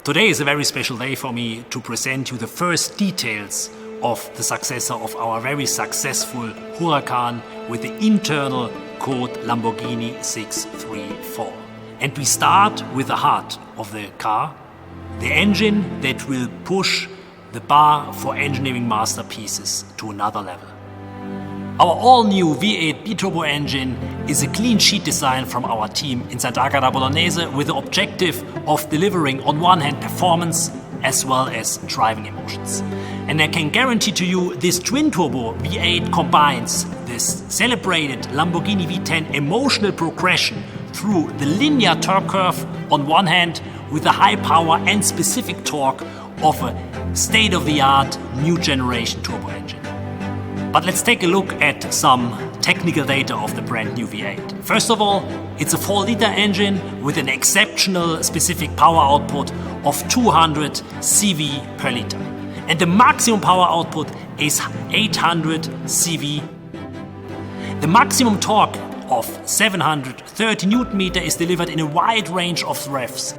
Today is a very special day for me to present you the first details of the successor of our very successful Huracan with the internal code Lamborghini 634. And we start with the heart of the car, the engine that will push the bar for engineering masterpieces to another level. Our all-new V8 biturbo engine is a clean sheet design from our team in Sant'Agata Bolognese with the objective of delivering on one hand performance as well as driving emotions. And I can guarantee to you this twin-turbo V8 combines this celebrated Lamborghini V10 emotional progression through the linear torque curve on one hand with the high power and specific torque of a state-of-the-art new generation turbo engine. But let's take a look at some technical data of the brand new V8. First of all, it's a 4-liter engine with an exceptional specific power output of 200 CV per liter. And the maximum power output is 800 CV. The maximum torque of 730 Nm is delivered in a wide range of revs,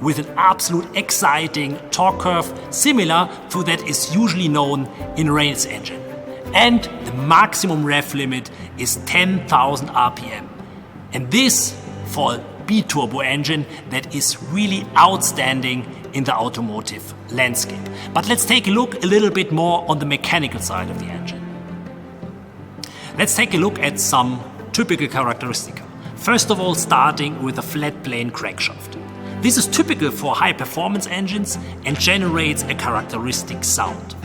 with an absolute exciting torque curve similar to that is usually known in a race engine. And the maximum rev limit is 10,000 RPM. And this for a biturbo engine that is really outstanding in the automotive landscape. But let's take a look a little bit more on the mechanical side of the engine. Let's take a look at some typical characteristics. First of all, starting with a flat plane crankshaft. This is typical for high performance engines and generates a characteristic sound.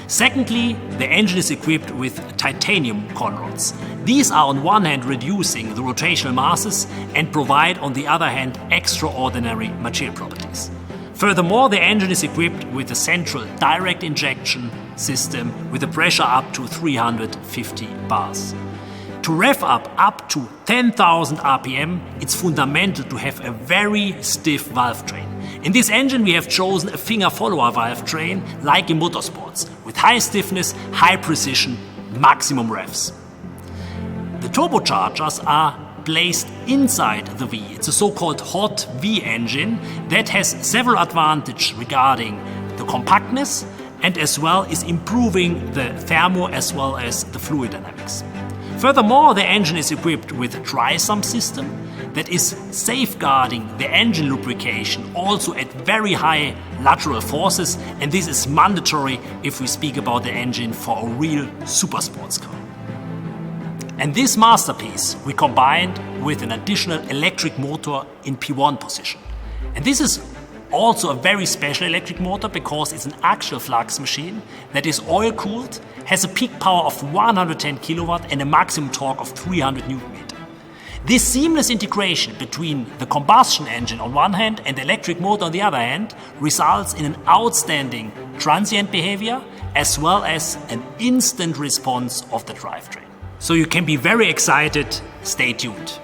Secondly, the engine is equipped with titanium conrods. These are on one hand reducing the rotational masses and provide on the other hand extraordinary material properties. Furthermore, the engine is equipped with a central direct injection system with a pressure up to 350 bars. To rev up to 10,000 RPM, it's fundamental to have a very stiff valve train. In this engine we have chosen a finger follower valve train like in motorsports, with high stiffness, high precision, maximum revs. The turbochargers are placed inside the V. It's a so-called hot V engine that has several advantages regarding the compactness and as well is improving the thermo as well as the fluid dynamics. Furthermore, the engine is equipped with a dry sump system that is safeguarding the engine lubrication also at very high lateral forces, and this is mandatory if we speak about the engine for a real super sports car. And this masterpiece we combined with an additional electric motor in P1 position. And this is also a very special electric motor because it's an axial flux machine that is oil cooled, has a peak power of 110 kW and a maximum torque of 300 Nm. This seamless integration between the combustion engine on one hand and the electric motor on the other hand results in an outstanding transient behavior as well as an instant response of the drivetrain. So you can be very excited. Stay tuned.